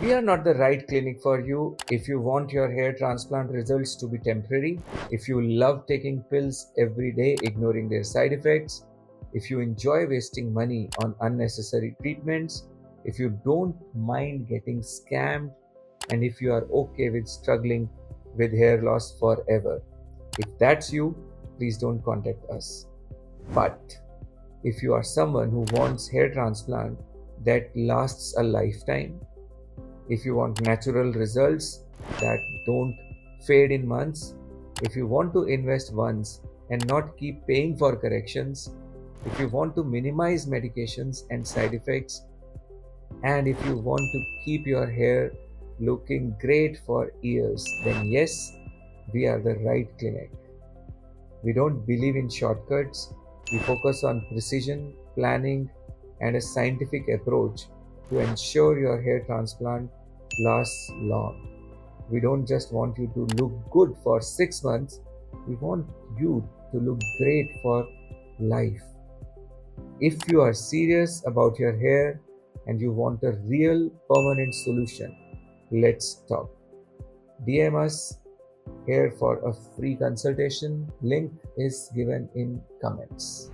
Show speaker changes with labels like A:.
A: We are not the right clinic for you if you want your hair transplant results to be temporary, if you love taking pills every day ignoring their side effects, if you enjoy wasting money on unnecessary treatments, if you don't mind getting scammed, and if you are okay with struggling with hair loss forever. If that's you, please don't contact us. But if you are someone who wants hair transplant that lasts a lifetime, if you want natural results that don't fade in months, if you want to invest once and not keep paying for corrections, if you want to minimize medications and side effects, and if you want to keep your hair looking great for years, then yes, we are the right clinic. We don't believe in shortcuts. We focus on precision, planning, and a scientific approach to ensure your hair transplant lasts long. We don't just want you to look good for 6 months, we want you to look great for life. If you are serious about your hair and you want a real permanent solution, let's talk. DM us here for a free consultation. Link is given in comments.